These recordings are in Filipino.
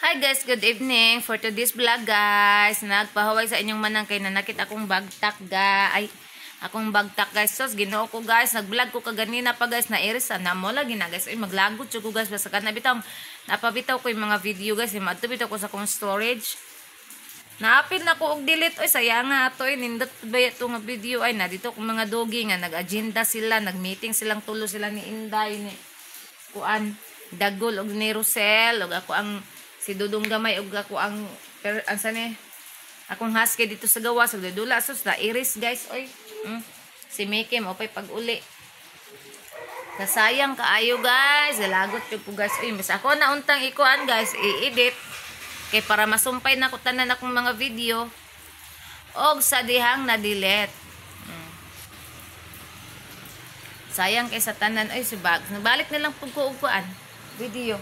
Hi guys, good evening. For today's vlog guys, nagpahuway sa inyong manang kay nanakit akong bagtak guys. So ginoo ko guys, nag-vlog ko kaganina pa guys na iris na mo lagi na guys. Ay maglagot ko guys basta kana bitaw napabitaw ko yung mga video guys, madto bitaw ko sa akong storage. Naapil na ko og delete oy sayang nga ato nindot ba ito nga video ay na dito kung mga dogi nga nag-agenda sila, nag-meeting silang tulo sila ni Inday ni kuan Dagol og ni Rosel og ako ang si Dudong Gamay og ako ang akong husky dito sa gawas og dula sus na iris guys oy. Si Mickey mo pay pag-uli. Nasayang kaayo guys, galagot jud ko guys. Oy, mas ako na untang ikuan guys, i-edit kay para masumpay na ko tanan akong mga video og sa dihang na-delete. Sayang kay sa tanan ay subag. Nabalik na lang pug ko og kuan video.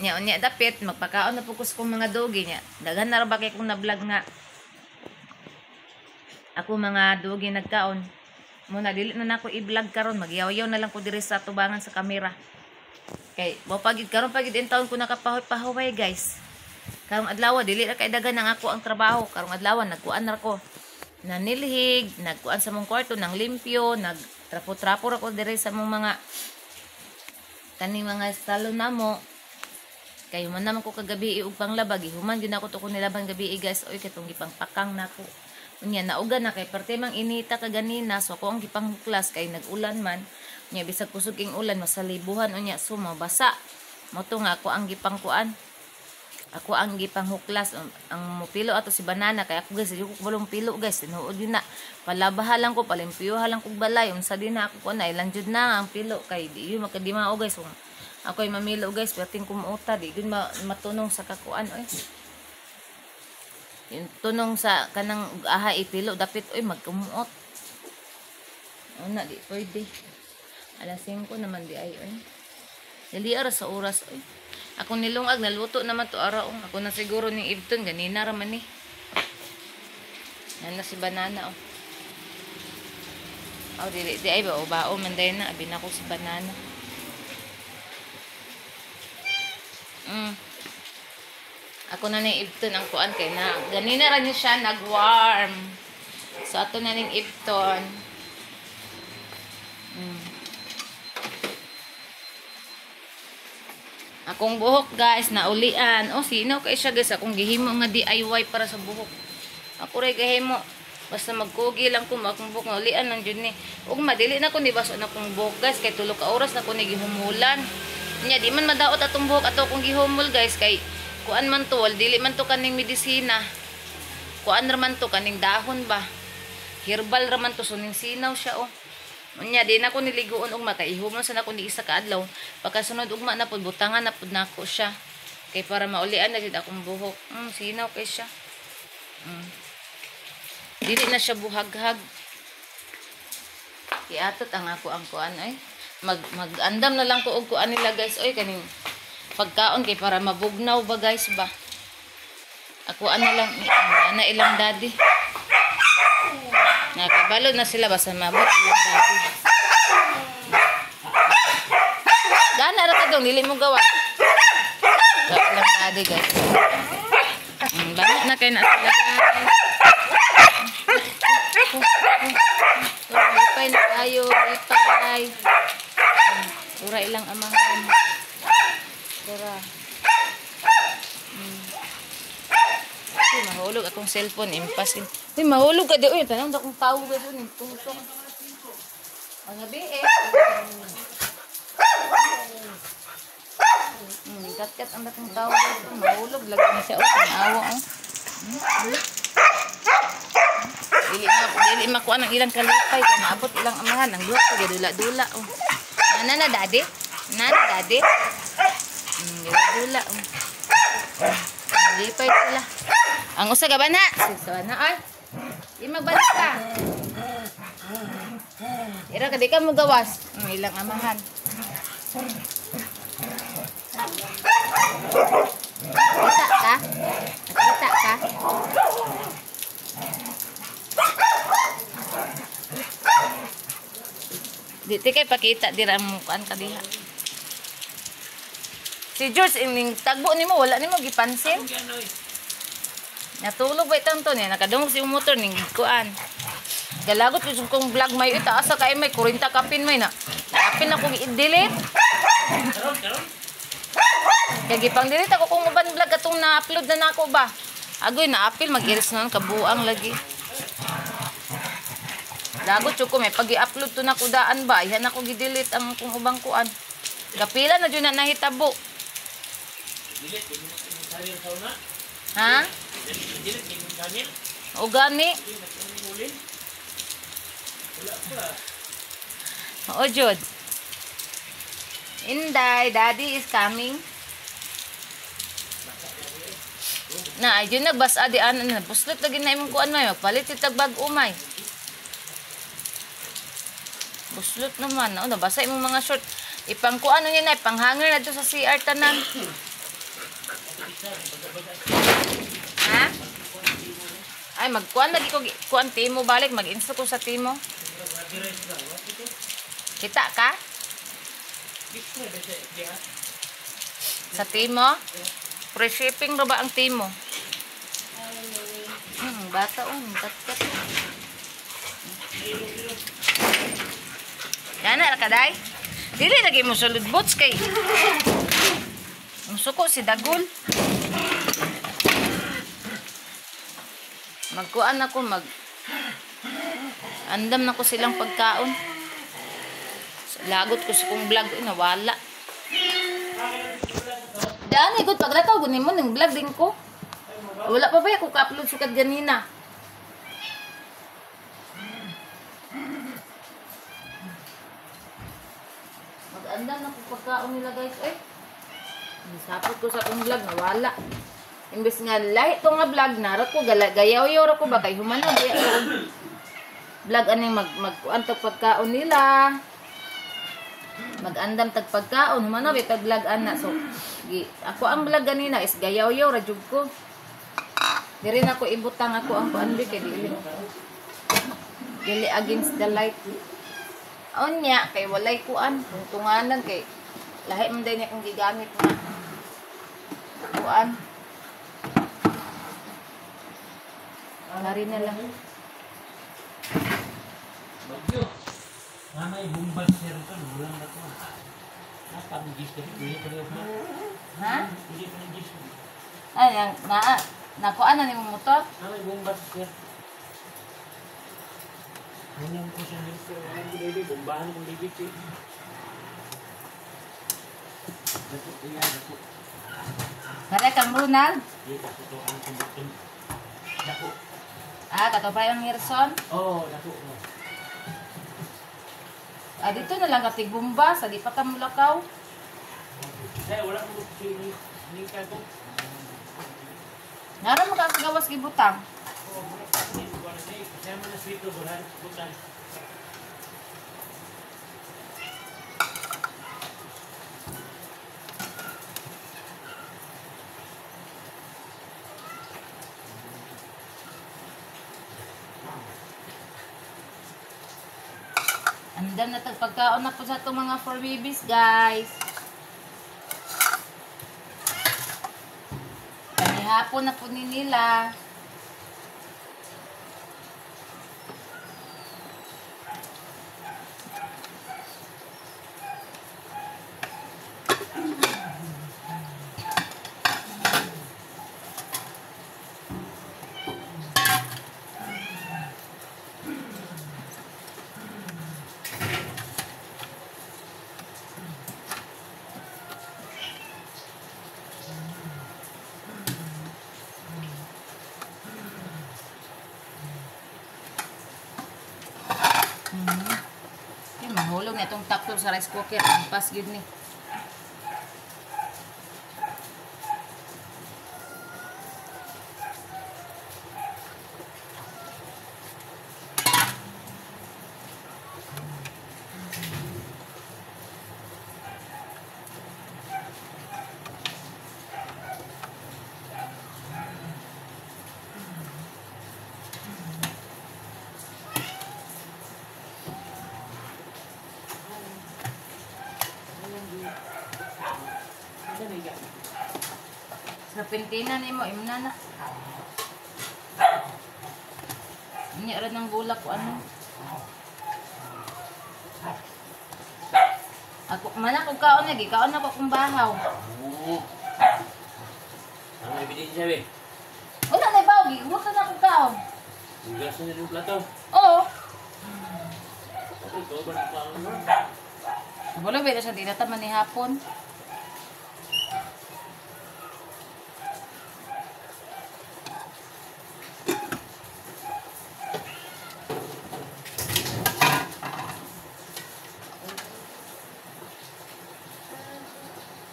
Nya dapit magpakaon na focus kong mga dogi nya. Daghan na ra ba kay kung na-vlog nga. Ako mga dogi nagkaon. Muna dili na nako i-vlog karon, magyaw-yaw na lang ko diri sa tubangan sa kamera. Kay mo pagid karon pagid intawon ko nakapahuway guys. Karong adlaw dili ra kay daghan ang ako ang trabaho. Karong adlaw nagkuan ra ko. Nanilhig, nagkuan sa mong kwarto nang limpyo, nagtrapo-trapo ra ko diri sa mong mga kaning mga salon namo. Kay human naman ko kagabi og panglaba, gihuman gyud ako to ko nilaban gabi guys. Oy katong gipangpakang nako. Unya nauga na kay parte mang inita kaganina so ako ang gipanghuklas kay nag-ulan man. Unya bisag kusog king ulan masalibuhan unya so mabasa. Mo to nga ako ang gipangkuan. Ako ang gipanghuklas ang mupilo ato si banana kay ako guys ko balong pilo guys tinuod yun na. Palabahalan ko palimpyuhan lang kog balay unsa din na ako ko na ilang jud na ang pilo kay di yun makadimao guys. Ako'y mamilo guys, perting kumuota, di yun matunong sa kakuan, oy. Yung tunong sa kanang aha ipilo, dapit, oy, magkumuot. Na, di pwede. Alas 5 naman di ay, oy. Dali ara sa oras, oy. Ako nilungag, naluto naman to ara, oh. Ako na siguro ni Ibton, ganina raman ni. Yan na si banana, oh. Oh, di ay ba, o bao, manday na, abin ako si banana. Ako na ning Ibton ang kuan kay na ganina ra niya siya nag-warm. So ato na ning Ibton. Akong buhok guys naulian. Oh sino kay siya guys akong gihimo nga DIY para sa buhok. Ako ray gahimo basta magkugi lang ko akong buhok naulian lang jud ni. Ug madili na ko ni baso na kong buhok guys kay tulo ka oras na ko ni gihumulan. Nya di man madaot atong buhok ato kung gihumol guys kay kuan man to wal dili man to kaning medisina. Kuan ra man to kaning dahon ba. Herbal ra man to so ning sinaw siya oh. Nya di na ko niliguon og makaihumon sa nako ni isa ka adlaw. Pagkasunod ugma na pud butangan na pud nako siya. Kay para maulian na jud akong buhok. Sinaw kay siya. Dili na siya buhaghag. Kiatot ang ako ang kuan ay. Mag-andam na lang ko og kuan nila guys oy kaning pagkaon kay para mabugnaw ba guys ba. Ako na lang na ilang daddy. Nakabalo na sila basta mabot ilang daddy. Gana ra kadong dili mo gawa. Ilang daddy guys. Banat na kay na sila guys. Lipay na tayo, lipay. Ura ilang amahan. Ura. Mahulog akong cellphone. Impasin. Uy, mahulog ka di. Uy, tanong na akong tao ka doon. Tungtong. Ang gabi eh. Kat-kat ang datang tao ka doon. Mahulog. Lagi na siya. Panawa. Dili makuha ng ilang kalipay. Kaya maabot ilang amahan. Ang duwa ka. Dula-dula. Nana na daddy? Nana daddy? Dula-dula. Lipay sila. Ang usa ka bana? Sa bana ay. Di magbalik ka. Ira ka di ka mo gawas. Ilang amahan. Kita ka? Nakita ka? Di kay pakita dira mo kan kadiha. Si George, ining tagbo nimo wala nimo gipansin. Natulog ba itang to niya? Nakadungog si yung motor ning kuan. Galagot yung kong vlog may itaas sa kay may 40 kapin may na. Kapin ako i-delete. Kaya gipang delete ako kung uban vlog atong na-upload na nako ba. Agoy na-apil mag-iris na kabuang lagi. Lagot yung ko may pag-i-upload to na kudaan ba. Yan ako gi-delete ang kung ubang kuan. Kapila na dyan na nahitabo. Ha? O gani? O Jod. Inday, daddy is coming. Na, ay dyan nagbasa di ano na. Buslit lagi na imong kuan may. Magpalit itag bag umay. Buslot naman. O, nabasa imong mga short. Ipang kuan niya na. Ipang hanger na to sa CR tanan. Ha? Ay, magkuan lagi ko. Kuan timo balik. Mag-insta ko sa timo. Kita ka? Sa timo? Free shipping ro ba ang timo? Bata tat. Yan na kaday. Dili lagi mo sulod boots kay. Ang suko si Dagol. Magkuan ako andam na ko silang pagkaon. Lagot ko sa kong vlog nawala. Daan ikot paglataw gunin mo ng vlog din ko. Wala pa ba ako ka-upload sukat ganina. Mag-andam na ko pagkaon nila guys. Nisapot ko sa akong vlog nawala. Imbes nga lahi to nga vlog na ko gayaw-yaw ra ko ba kay humano diya vlog aning magkuan pagkaon nila. Mag-andam tag pagkaon humano ba tag vlog ana so ako ang vlog ganina is gayaw-yaw ra jud ko. Diri na ko ibutang ako ang kuan kay dili against the light. Onya kay walay kuan tunganan kay lahi man din akong gigamit na kuan. Lari na lang. Bagyo. May bumbag sir kan bulan na to. Apa ang gis ko dili pa rin. Ha? Dili pa rin gis. Ay ang nakuan na nimo motor? May bumbag sir. Ano ko sa nito? Ang dili bumbahan ng digit. Dako iya dako. Kare kang Ronald? Di ka to ang kumbutun. Dako. Kato pa yung Hirson? Oh, dako. Dito na lang katig bumba, sa di pa ka mulakaw. Wala ko ni ka ko. Naroon mo ka gawas gibutang. Oh, wala ko ni ko na ni. Kaya mo na sweet bulan butan. Andam na pagkaon na po sa itong mga 4 babies, guys. Kanihapon na po ni nila. Mahulog na itong takto sa rice cooker. Ang pas yun ni. serpentina ni mo, imna na. Inya rin ng bulak ko ano. Ako, mana kung kaon lagi, kaon na ko kung bahaw. Ano ebidensya be? Wala na ibaw, gigutan na kung kaon. Hugas na yung plato. Oo. Ito ba na plato mo? Wala ba siya tinataman ni hapon?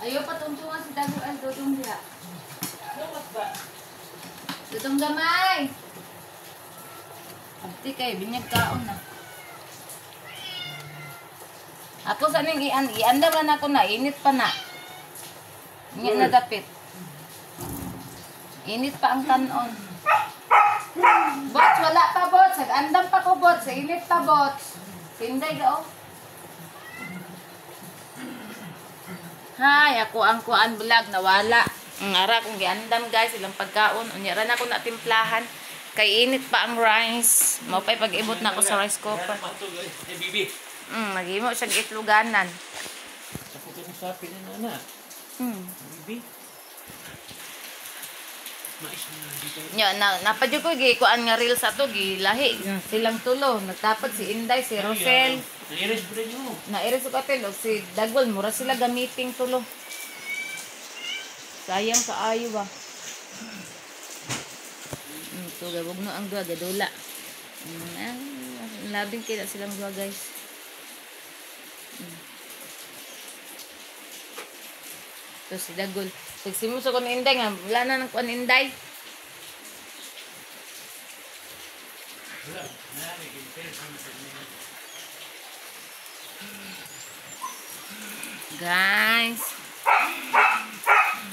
Ayaw patuntungan si Dago ay dudong diha. Dudong gamay. Abti kay binyag kaon na. Ako sa ning ianda ba na ako na init pa na. Nya na dapit. Init pa ang kanon. Bots wala pa bots, andam pa ko bots, init pa bots. Sinday ga oh. Hay, ako ang kuan vlog nawala. Ang ara kong giandam guys ilang pagkaon. Unya ra na ako na timplahan. Kay init pa ang rice. Mao pay pag-ibot na ako sa rice cooker. Eh, bibi. Maghimo siya itluganan. Ako kung sapi na nana. Bibi. Mais na dito. Nya napadyo ko gi kuan nga reel sa to gilahi silang tulo. Nagtapat si Inday, si Rosel. Nairis pa rin mo. Nairis ko kapil og si Dagwal mura sila gamiting tulo. Sayang kaayo ba. Ito gabog no ang duwa gadula. Labing kila silang duwa guys. Ito si Dagol. Pagsimuso ko ni Inday nga, wala na ng kuan Inday. Wala. Guys.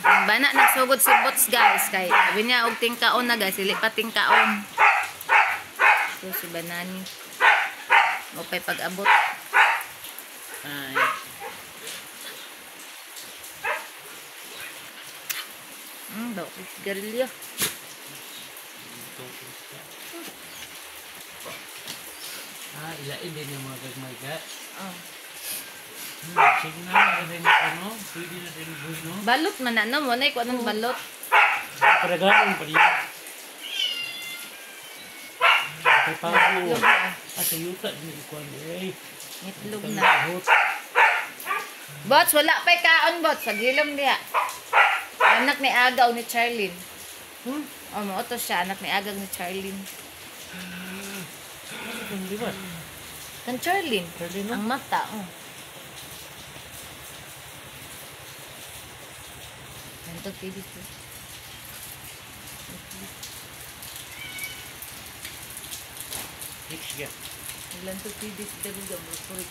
Ang bana nagsugod si Bots guys. Kay sabi niya og tingkaon na guys. Dili pa tingkaon. Ito si Banani. O pa'y pag-abot. Ay. Daw sigarilyo. Ilain din yung mga gagmaygat. Oh. Sige na, rin ano, pwede na rin buhay, no? Balot man na no mo na iko anong balot. Paragalan pa rin. Kay Pablo. Itlog na. Sa yuta, din ikuan eh. Itlog na. Bots, wala pa'y kaon bots. Sa gilom niya. Anak ni Agaw ni Charlene. O mo to siya, anak ni Agaw ni Charlene. Di ba? Kan Charlene. Charlene, no? Ang mata, oh. Ganito pili ko. Next year. Ilan to pili si David ang broccoli.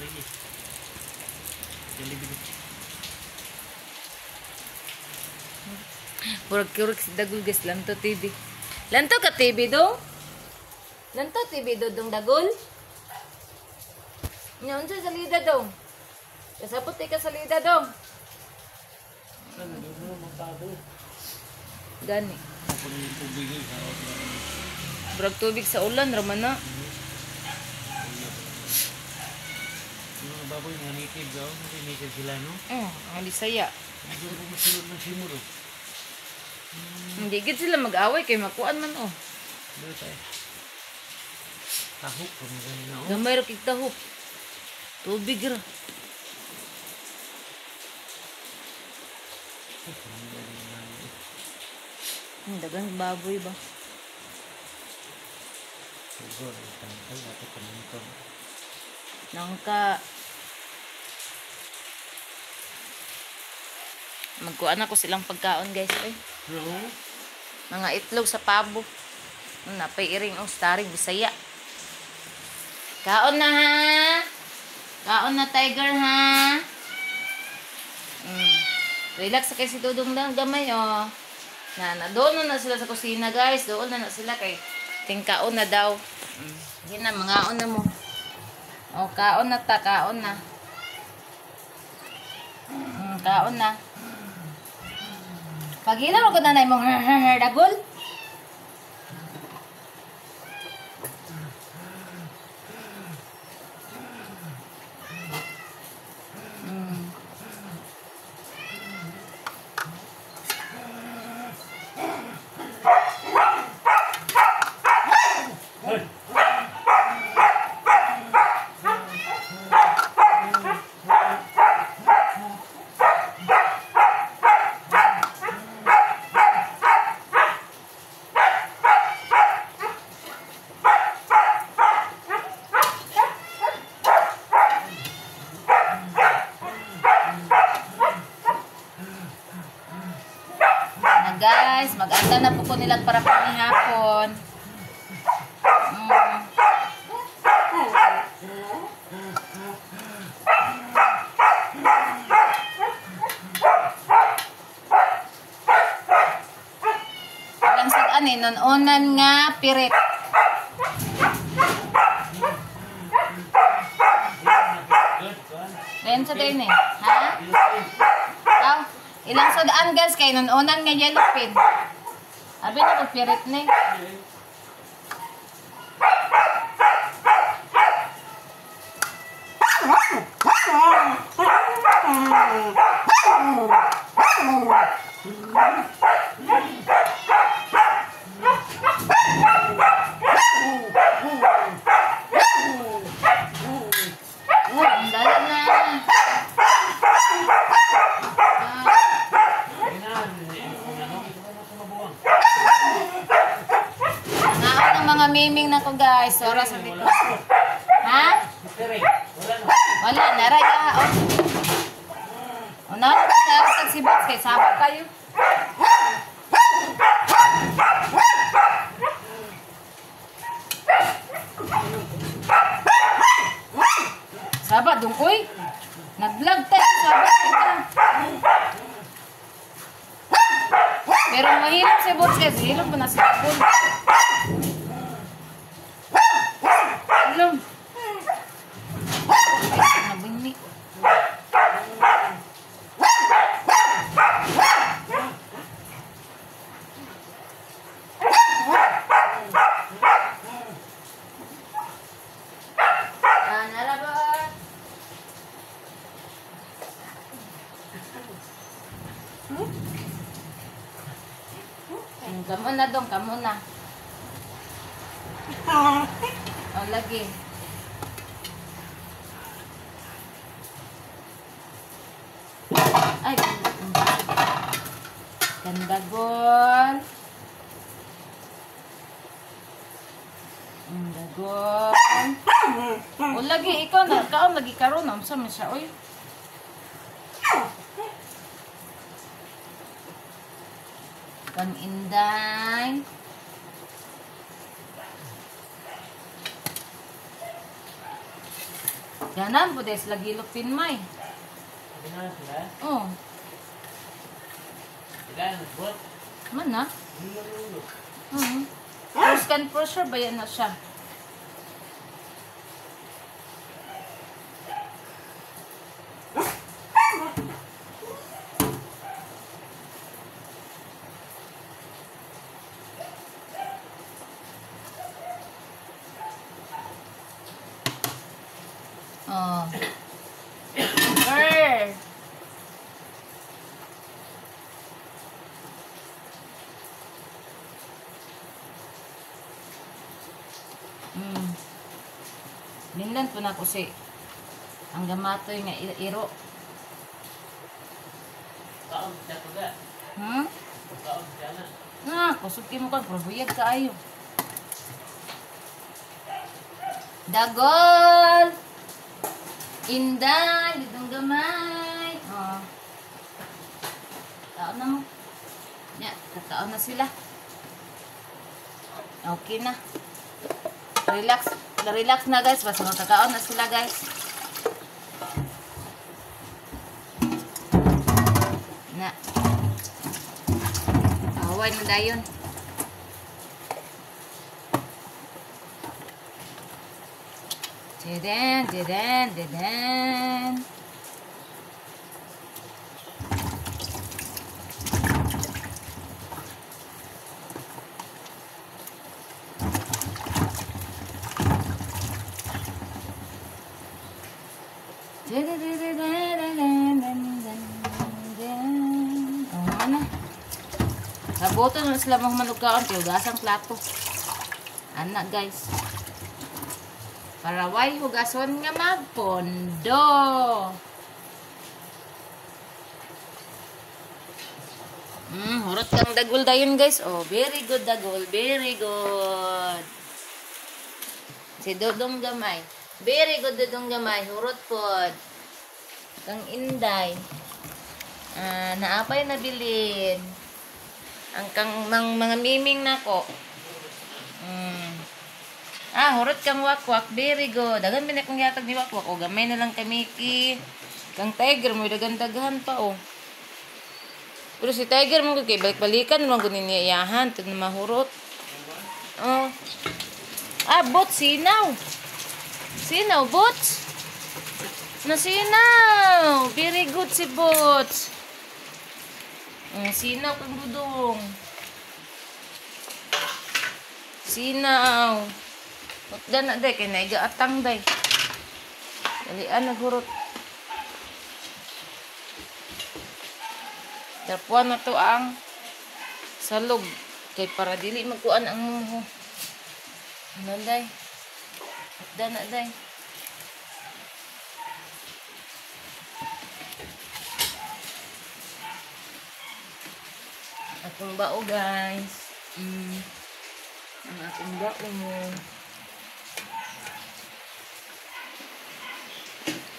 Lagi. Jollibee. Purag-kurag si Dagul guys, lanto TV. Lanto ka TV do? Lanto TV do dong Dagul? Nyon sa salida do. Kasapot ka salida do. Ano mo magtado? Gani. Ako na yung tubig eh. Brag tubig sa ulan, raman na. Yung baboy nga native daw, native sila, no? Ang lisaya. Medyo kumusunod ng simuro. Hindi gid sila mag-away kay makuan man oh. Dito tayo. Tahok kami ganyan, no? Gamay ra kig tahop. Tubig ra. Dagang baboy ba? Siguro, tangkal natin kanito. Nangka magkuan ako silang pagkaon guys eh. No? Mga itlog sa pabo. Napay iring ang staring Bisaya. Kaon na ha. Kaon na tiger ha. Relax kay si Dudong lang gamay oh. Doon na sila sa kusina guys. Doon na sila kay tingkaon na daw. Yan na mga on na mo. Oh, kaon na ta, kaon na. Kaon na. Pagilan mo ko na mong dagol. Guys, mag-anda na po ko nilang para panihapon. Ilang sagaan eh, noon-unan nga pirit. Dayon sa dayon eh. Ha? Ilang sodaan guys kay noon-unan nga yellow pin. Abi na ko pirit ni. Miming na ko guys, oras sa dito. Ha? Wala na raya. Una ko sa tagsibot kay sabot kayo. Sabat dungkoy. Nag-vlog tayo sabat kita. Pero mahirap si Bots kasi hirap mo na sa sabon. Belum. Nabunyi. Kamu na dong, kamu na. Oh, lagi. Ay, ganda gol. Ganda gol. Oh, lagi ikaw na, kaon lagi karon na sa siya oy. Kan inday. Ganan po des lagi lupin may. Ganan sila? Oh. Ganan nagbot? Mana? First can for sure ba yan na siya? Oh. Girl. Minlan po na ko si ang gamatoy nga iro. Kaon siya ko ga. Kaon siya na. Kusuki mo ka, probuyag ka ayo. Dagol! Inday, ditong gamay. Oh. Taon na mo. Ya, kataon na sila. Okay na. Relax na guys. Basta magkakaon na sila guys. Na. Away na dayon. Oh, ano? Saboto na sila mga manugaan kaya hugasang plato. Anak guys. Para way hugason nga magpondo. Hurot kang dagol dayon guys. Oh, very good dagol. Very good. Si Dodong gamay. Very good Dodong gamay. Hurot pod. Kang inday. Naapay nabilin. Ang kang mga miming nako. Hurot kang wakwak. Very good. Dagan bin akong yatag ni wakwak. O gamay na lang kay Mickey. Kang Tiger mo dagan-dagahan pa oh. Pero si Tiger mo kay balik-balikan mo gunin niya iyahan tud na mahurot. Oh. Bot sinaw. Sinaw bot. Nasinaw. Very good si bot. Sinaw kang Dudong. Sinaw. Pagda na day, kaya naiga atang day. Dalian naghurot. Tapuan na to ang salog. Kay para dili magkuan ang muho. Ano day? Pagda na day. Akong bao guys. Ang akong bao mo.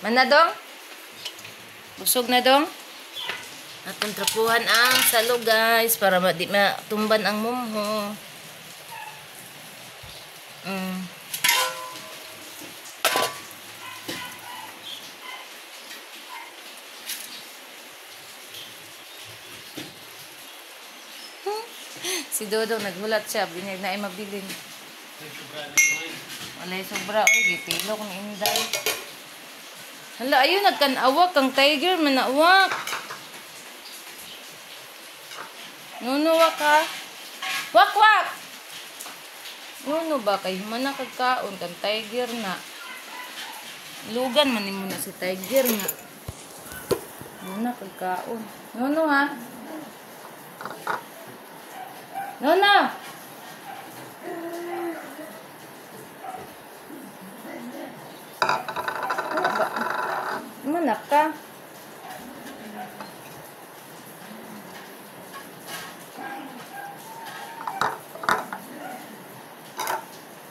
Mana dong? Busog na dong? Atong trapuhan ang salog guys para di matumban ang mumho. Si Dodong naghulat siya, binyag na ay mabilin. Walay sobra, oy, gipilo kung inday. Hala, ayun, nagkanawak kang Tiger, manawak. Nunuwak ka? Wak-wak! Nuno ba kay mana kagkaon kang Tiger na. Lugan man mo na si Tiger nga. Muna kagkaon. Nuno ha? Nuno! Manak ka?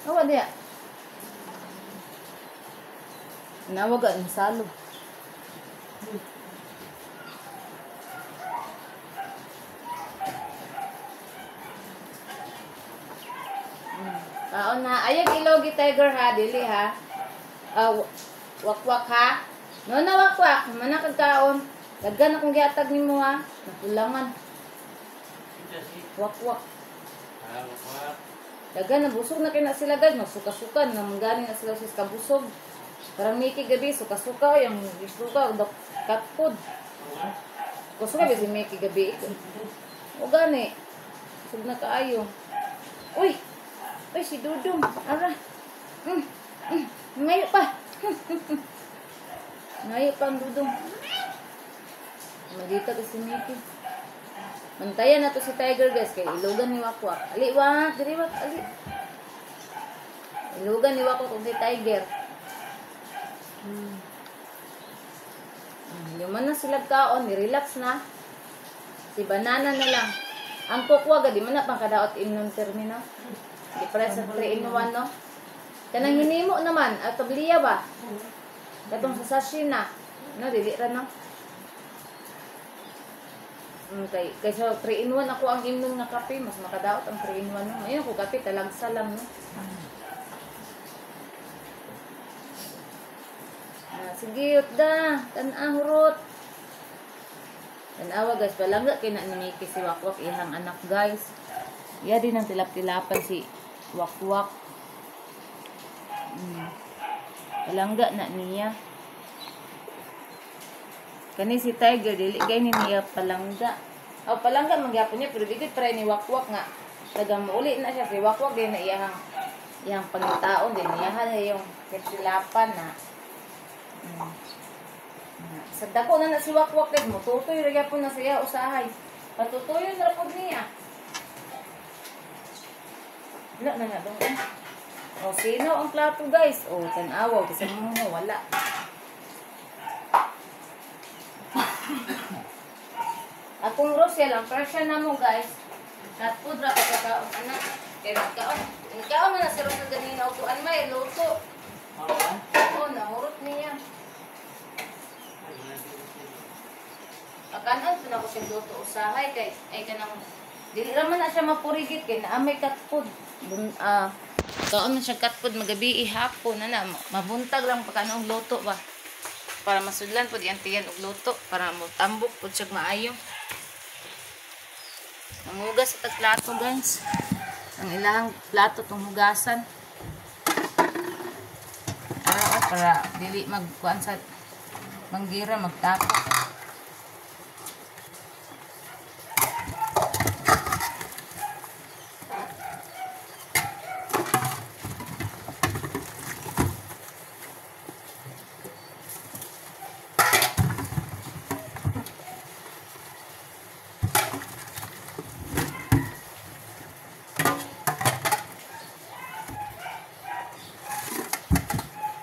Awa dia. Nawaga ang salog. Kaon na. Ayag ilogi Tiger ha. Dili ha. Wakwak ha. No na wakwak. Mana kagkaon. Daggan akong giatag nimo ha. Nakulangan. Wakwak. Wakwak. Daggan na busog na kina sila guys. Magsuka-sukan. Namangganin na sila sa kabusog. Parang Mickey gabi. Suka-suka. Yung suka. Cat food. Kusuka ba si Mickey gabi? O gani. Busog na kaayo. Uy! Uy, si Dudong. Ara. Ngayo pa. Ngayo pa ang Dudong. Magita ka si Mickey. Mantayan na to si Tiger guys. Kaya ilugan ni Wakwak. Ali, wak. Diri, wak. Ali. Ilugan ni Wakwak kung si Tiger. Luman na sila kaon. Relax na. Si Banana na lang. Ang kukwag, di man na pang kadaot inom termino. Di para sa 3-in-1, no? Kanang hinimo naman, at tabliya ba? Katong sa sachet na. No, dili ra, no? Okay. Kaysa 3-in-1 ako ang inom na kape, mas makadaot ang 3-in-1, no? Ngayon ko kape, talagsa lang, no? Sige, utda. Tanahurot. Tanawa, guys. Palangga, kinanimiki si Wakwak, ihang anak, guys. Iya din ang tilap-tilapan si Wakwak. Palangga na niya. Kani si Tiger, dili gay ni niya palangga. Palangga magyapon niya, pero dikit try ni Wakwak nga. Tagang mauli na siya. Si Wakwak din na iyang pangitaon din. Iyahan na yung tilaptilapan na. Sa dako na si wakwak guys, mututoy ra po na siya usahay. Patutuyon ra pud niya. Wala na nga dong. O sino ang plato guys? O tanawa kasi mo wala. Akong Rosel ang presya na mo guys. Kat pudra ka kakaon anak. Kaya nagkaon. Nagkaon na si Rosel ganina utuan may luto. Oo, nahurot niya. Akanan po na ko siya luto usahay kay ay kanang dili raman na siya mapurigit kay naamay katpod. Kaon na siya katpod magabi ihapon na mabuntag lang pa kanong luto ba. Para masudlan po di antiyan og luto para mo tambok pud siya maayo. Nangugas sa tagplato guys. Ang ilang plato tong hugasan. Para dili magkuan sa manggira magtapok.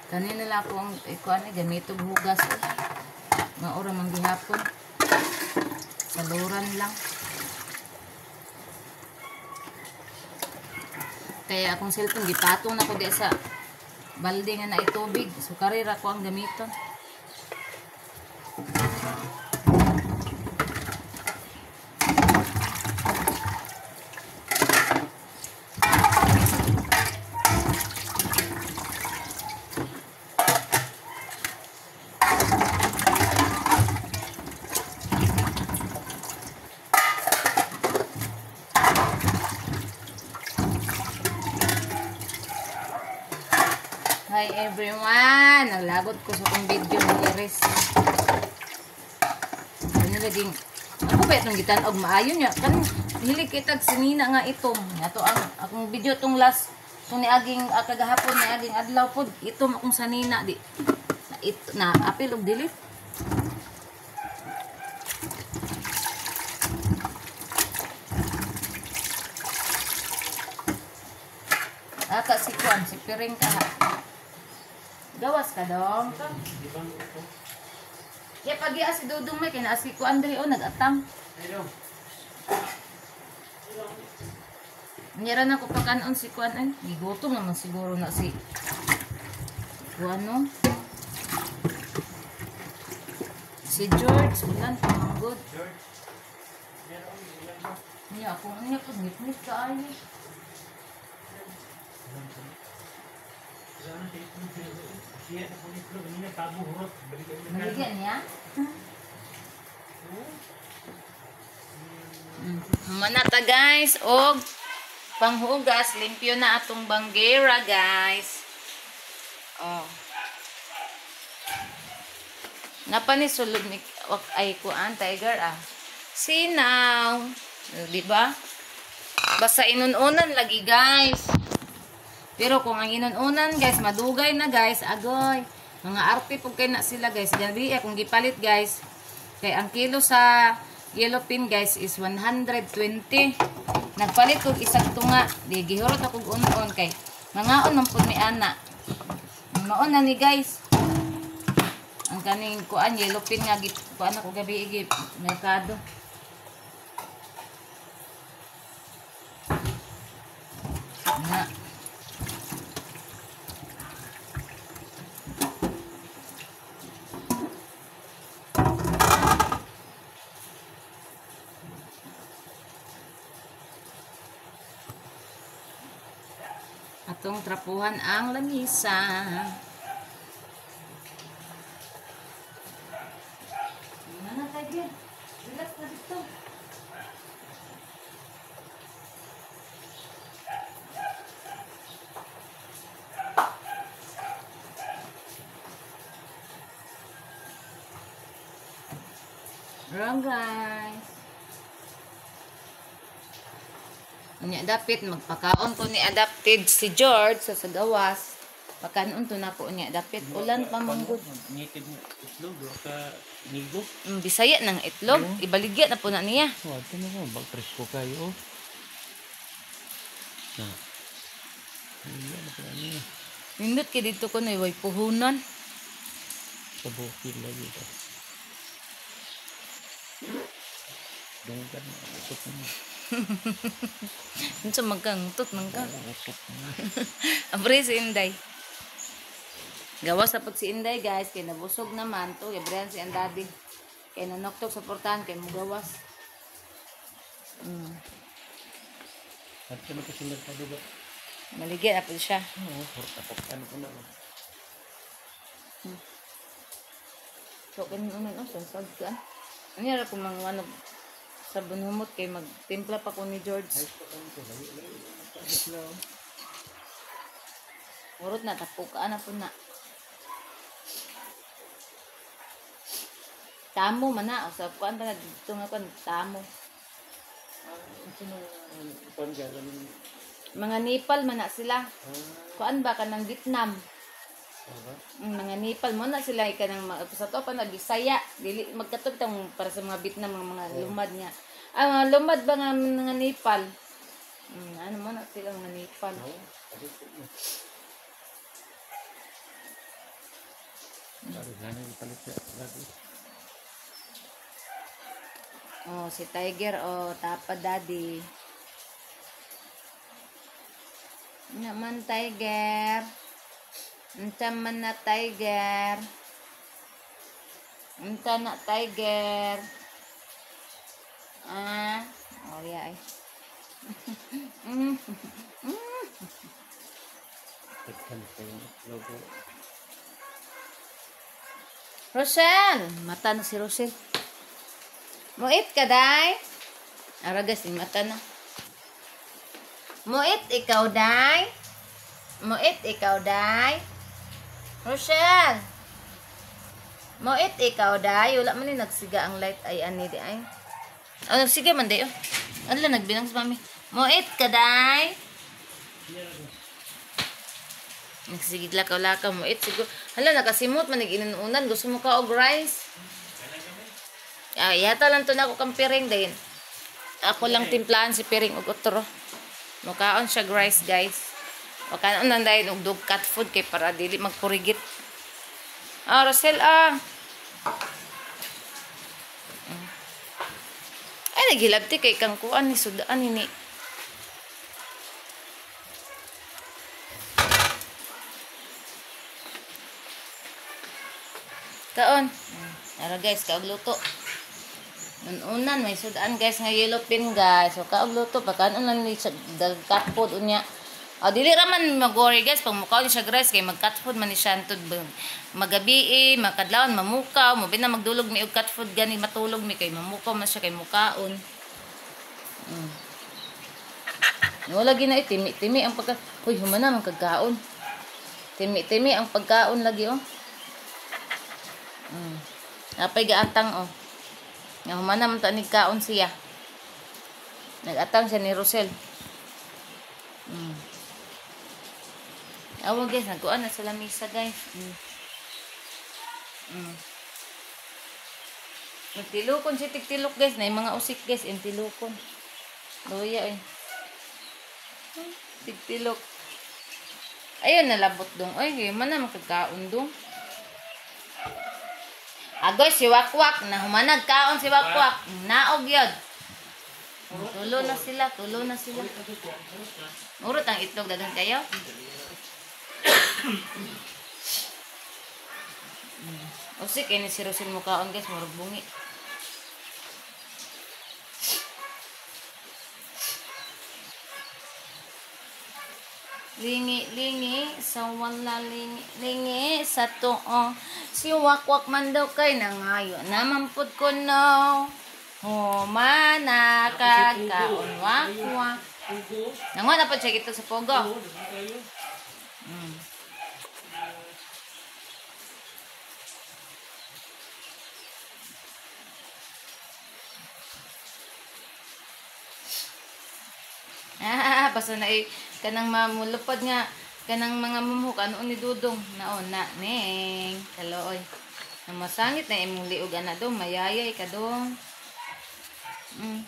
Kanina lang ako ang ikuan gamito hugas. Maura man gihapon. Saluran lang. Kaya akong cellphone gipatong na ko di sa balde nga na itubig. So karira ko ang gamiton. Hi everyone! Naglagot ko sa kong video ng Iris. Ano naging... Ako ba itong gitanog maayon niya? Kan hilig kitag sinina nga itom. Ito ang akong video itong last. Itong niaging kagahapon niaging adlaw po. Itom akong sanina. Na apil og delete. Aka si Kwan, si Piring ka ha. Gawas ka dong. Kaya pag si Dudong may kinasi ko Andre o nag-atang. Nyaran ako pagkanon si Kuan ay. Gigutom naman siguro na si Kuan no. Si George. Ulan pa mga good. Niya ako niya po ngit-ngit ka ay. Maligyan niya? Manata guys, og panghugas, limpyo na atong banggera guys. Oh. Napanisulod ni ay kuan tiger ah. Sinaw, di ba? Basta inununan lagi guys. Pero kung ang inununan guys, madugay na guys, agoy. Mga arte po kayo na sila guys. Gabi kung gipalit guys. Kaya ang kilo sa yellow pin guys is 120. Nagpalit ko isang tunga. Di gihurot ako unon kay. Mangaon man po ni ana. Maon na ni guys. Ang kaning kuan yellow pin nga kuan ako gabi igi merkado. Na atong trapuhan ang lamisa. Mana tayo? Relax na dito. Wrong guys. Unya dapit magpakaon ko ni adapted si George sa gawas. Pagkanon to na ko niya. Dapit ulan pa manggod. Native na itlog. Ka nigo. Bisaya ng itlog. Ibaligya na po na niya. Oh, ito na ko. Bag-presko kayo. Ayan na pala niya. Nindot kay dito ko na way puhunan. Sa bukid lagi ito. Dunggan na. Usok na. Unsa magkangtot man ka. Usok na. Abre si Inday. Gawas na pag si Inday guys. Kay nabusog naman to. Gabriel si Andadi. Kay nanoktok sa portahan. Kay mugawas. At ano pa sila pa diba? Maligyan na po siya. Oo, portapok. Ano po na ba? So, kanunan o. Sansag ka. Ano yara kung mga ano sabon humot kay magtimpla pa ko ni George. Ay, ano po? Layo. Murot na. Tapukaan na po na. Tamo man na. O sa kuan pa na dito nga kuan. Tamo. Sino ang gagawin? Mga Nepal man na sila. Kuan ba ka ng Vietnam? Mga Nepal mo na sila ka ng sa to pa na Bisaya. Dili magkatugtang para sa mga Vietnam mga lumad niya. Mga lumad ba nga mga Nepal? Ano mo na sila mga Nepal? Oh, si Tiger Tapa Daddy. Naman Tiger. Unta man na Tiger. Unta na Tiger. Oh yeah. Rosel, mata na si Rosel. Muit ka, day? Aragas, mata na. Muit ikaw, day? Muit ikaw, day? Rochelle! Muit ikaw, day? Wala man yung nagsiga ang light ay ani, di ay. Oh, nagsiga man, day, oh. Ano lang, nagbilang sa mami. Muit ka, day? Nagsigig lakaw-lakaw, muit siguro. Hala, nakasimot man, nag-inunan. Gusto mo ka og rice? Yata lang to na ako kang piring din. Ako lang timplahan si piring og otro. Mukaon siya rice guys. Mukaon nang dahil og dog cat food kay para dili magpurigit. Rosel Ay nagilabti kay kang kuan ni sudaan ini. Kaon. Ara guys, kaog luto. Unan may sudan guys nga yellow pin guys. So kaog luto pa kanon lang ni cat food unya. Dili ra man magori guys pag mukaw ni siya guys kay mag cat food man ni siya antud magabi makadlawon mamukaw mo na magdulog mi og cat food gani matulog mi kay mamukaw man siya kay mukaon. Wala gina timi ang pagka. Hoy humana man kagkaon. Timi ang pagkaon lagi oh. Napay gaatang oh. Nga humana man ta nigkaon siya. Nagatang siya ni Rosel. Awa guys, nagkuan na sa lamisa guys. Nagtilukon si tigtilok guys. Na yung mga usik guys, yung tilukon. Luya tigtilok. Ayun nalabot dong. Ay, man na makagkaon dong. Agoy si Wakwak. Na humanag kaon si Wakwak. Naog yun. Tulo na sila. Urot ang itlog dagan kayo. Usik ini si Rosel mo kaon guys. Marag bungi. Lingi sa wala lingi sa tuong si Wakwak man daw kay nangayo naman pud ko no humana kagkaon Wakwak nango na po siya gito sa pogo. Basta na kanang mamulupad nga kanang mga mumhok ano ni Dudong nauna neng kalooy. Ang masangit na imong liog ana dong mayayay ka dong. Mm.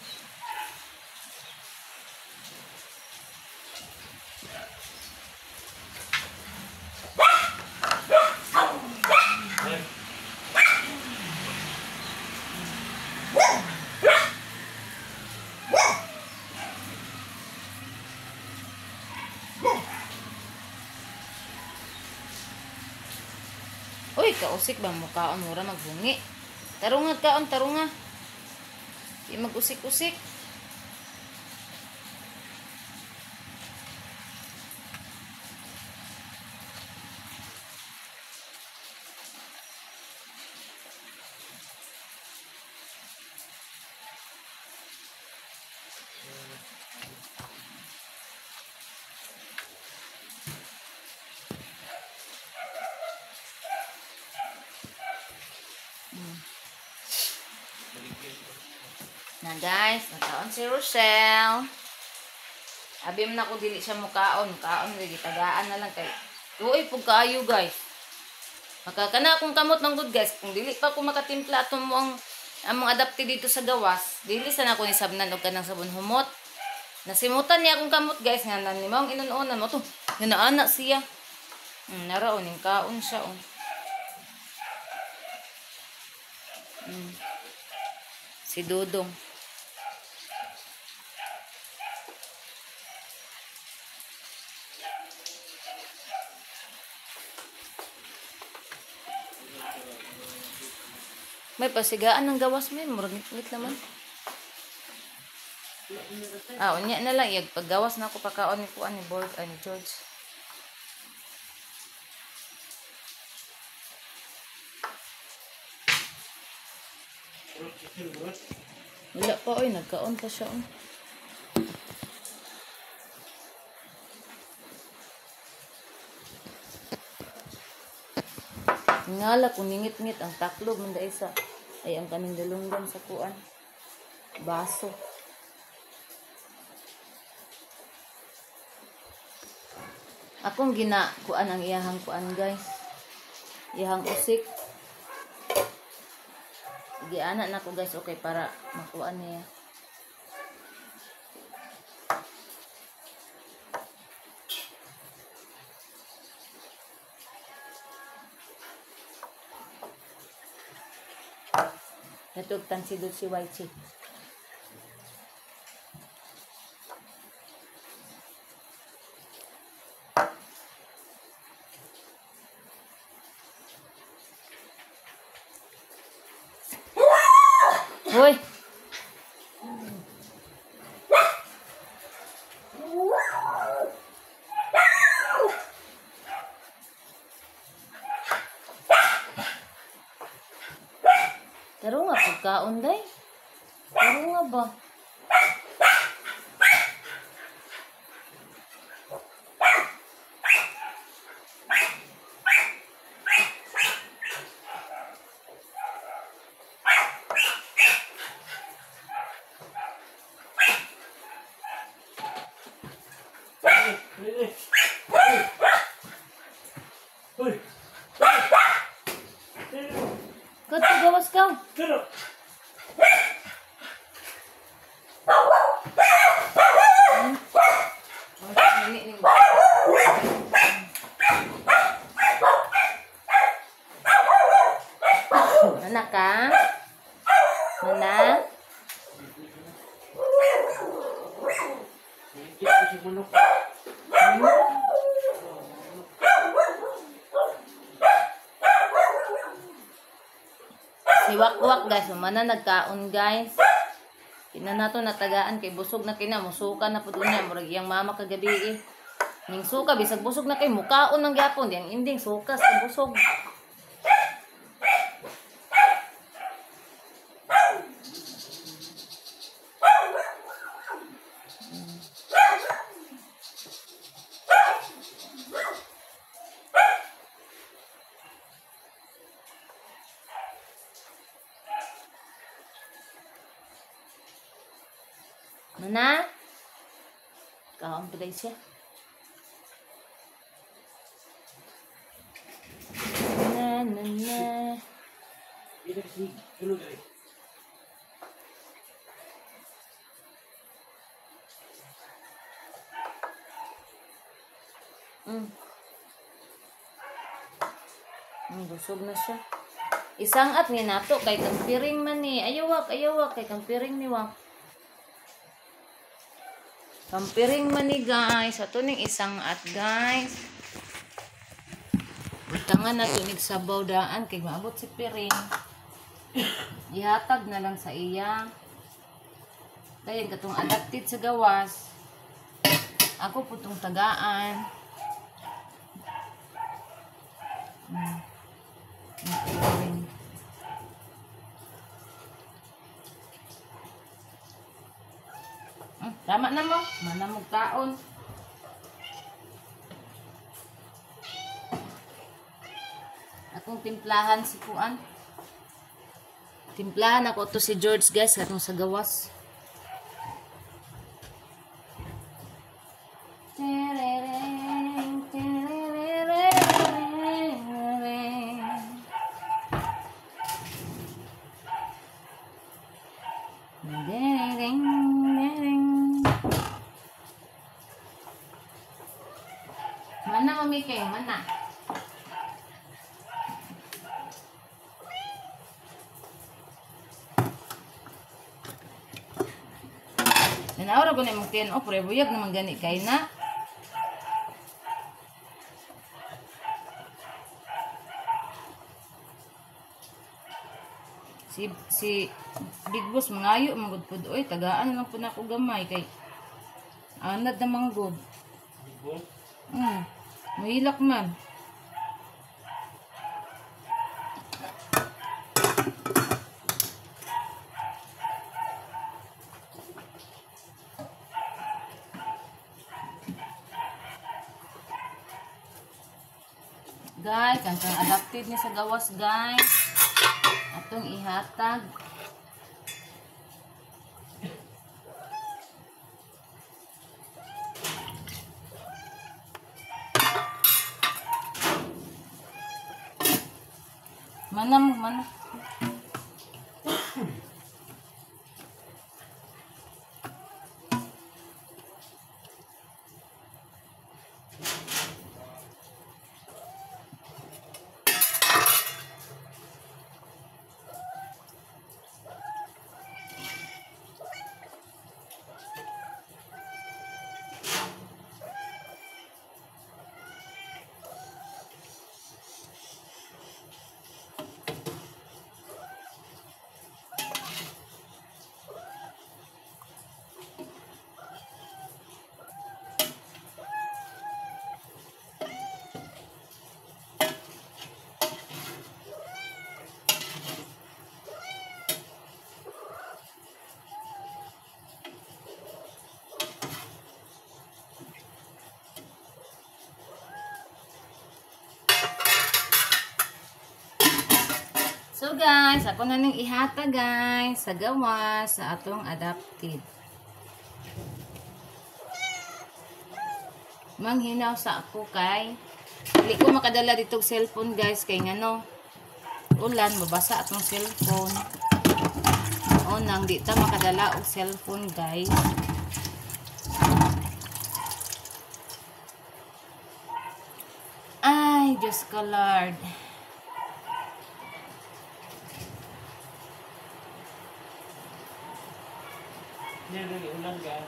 Uy, kausik ba mo kaon mura magbungi? Tarunga kaon, tarunga. Di mag-usik-usik. Na guys, nakaon si Rochelle. Abim na ko dili siya mukaon, kaon lagi tagaan na lang kay. Uy, pug kaayo guys. Makakana akong kamot ng good guys. Kung dili pa ko makatimpla ato mo ang among adapti dito sa gawas, dili sana ko ni sabnan og kanang sabon humot. Nasimutan niya akong kamot guys nga nan nimong inununan mo to. Ganaana siya. Naraon ning kaon siya oh. Si Dudong. May pasigaan ng gawas may muragit naman. Unya na lang yag paggawas na ako pakaon ni kuan ni Borg ani George. Wala pa oy nagkaon pa siya oh. Ngala kung ningit-ngit ang taklob man da isa ay ang kaning dalunggan sa kuan baso. Akong gina kuan ang iyahang kuan guys. Iyahang usik. Sige anak na ko guys okay para makuan niya. Natugtan si Dulce White. Hoy! Taro nga pagkaon day. Taro nga ba? Kato gawas ka. Mana ka? Mana? Si Wakwak guys, mana nagkaon guys. Kina nato natagaan kay busog na kina musuka na pud unya murag iyang mama kagabi eh. Ning suka bisag busog na kay mukaon ng gyapon diyang inding suka sa busog. Mana? Kaon pa day siya. Kita kasi tulog ay. Busog na siya. Isang at ni nato kay kang piring man ni. Ayawak kay kang piring ni wak. Kang piring man ni guys. Ato ning isang at guys. Tangan na tunig sabaw daan kay maabot si piring. Ihatag na lang sa iya. Dayon katong adapted sa gawas. Ako putong tagaan. Tama na mo. Manamog taon. Akong timplahan si Puan. Timplahan ako to si George guys. Katong sa gawas. Mana mami kayo? Mana? Nanawara ko na yung magtiyan. O, prebuyag naman gani kayo na. Si Big Boss mangayo magudpud oy tagaan lang pud nako gamay kay anad na manggod. Mahilak man. Guys, ang adapted ni sa gawas guys. Atong ihatag. Mana. So guys, ako na ning ihata guys sa gawas sa atong adapted. Manghinaw sa ako kay dili ko makadala ditong cellphone guys kay ngano ulan mabasa atong cellphone. O nang di ta makadala og cellphone guys. Ay, Diyos ko Lord.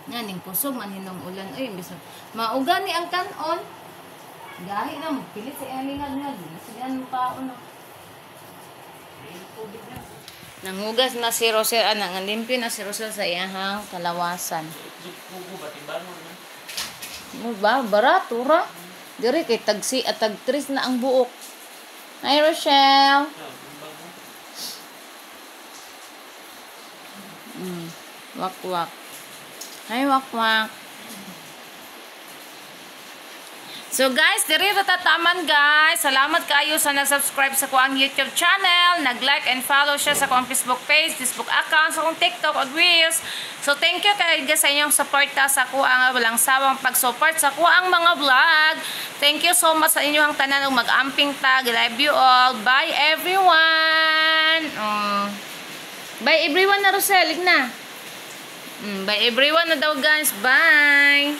Naning kusog man hinong ulan ay bisag mauga ni ang kanon gahi na magpilit si Elingad nga di siyan paon na nangugas na si Rosel ana nga limpyo na si Rosel sa iyang kalawasan mo ba barato ra diri kay tagsi at tagtris na ang buok. Hi Rochelle. Wak. Hi, wak. So guys, diri ra tataman guys. Salamat kayo sa nag-subscribe sa kuang YouTube channel, nag-like and follow siya sa kuang Facebook page, Facebook account, sa kuang TikTok ug Reels. So thank you kayo sa inyong suporta sa kuang walang sawang pag-support sa kuang mga vlog. Thank you so much sa inyong tanan ug mag-amping tag. Love you all. Bye everyone. Bye everyone na Rosel, na. Bye everyone na daw guys. Bye.